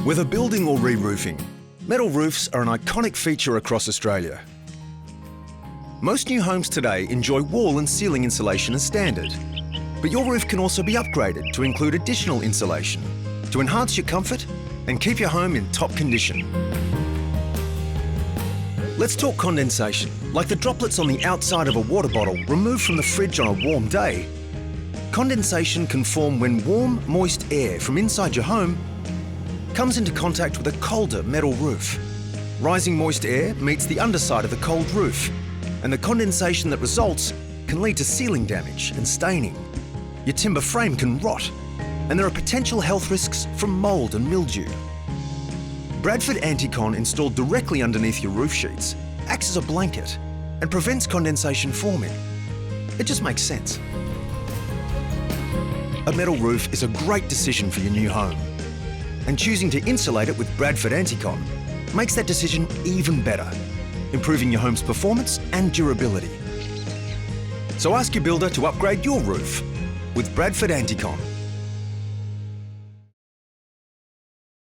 Whether building or re-roofing, metal roofs are an iconic feature across Australia. Most new homes today enjoy wall and ceiling insulation as standard, but your roof can also be upgraded to include additional insulation to enhance your comfort and keep your home in top condition. Let's talk condensation, like the droplets on the outside of a water bottle removed from the fridge on a warm day. Condensation can form when warm, moist air from inside your home comes into contact with a colder metal roof. Rising moist air meets the underside of the cold roof, and the condensation that results can lead to ceiling damage and staining. Your timber frame can rot, and there are potential health risks from mould and mildew. Bradford Anticon, installed directly underneath your roof sheets, acts as a blanket and prevents condensation forming. It just makes sense. A metal roof is a great decision for your new home, and choosing to insulate it with Bradford Anticon makes that decision even better, improving your home's performance and durability. So ask your builder to upgrade your roof with Bradford Anticon.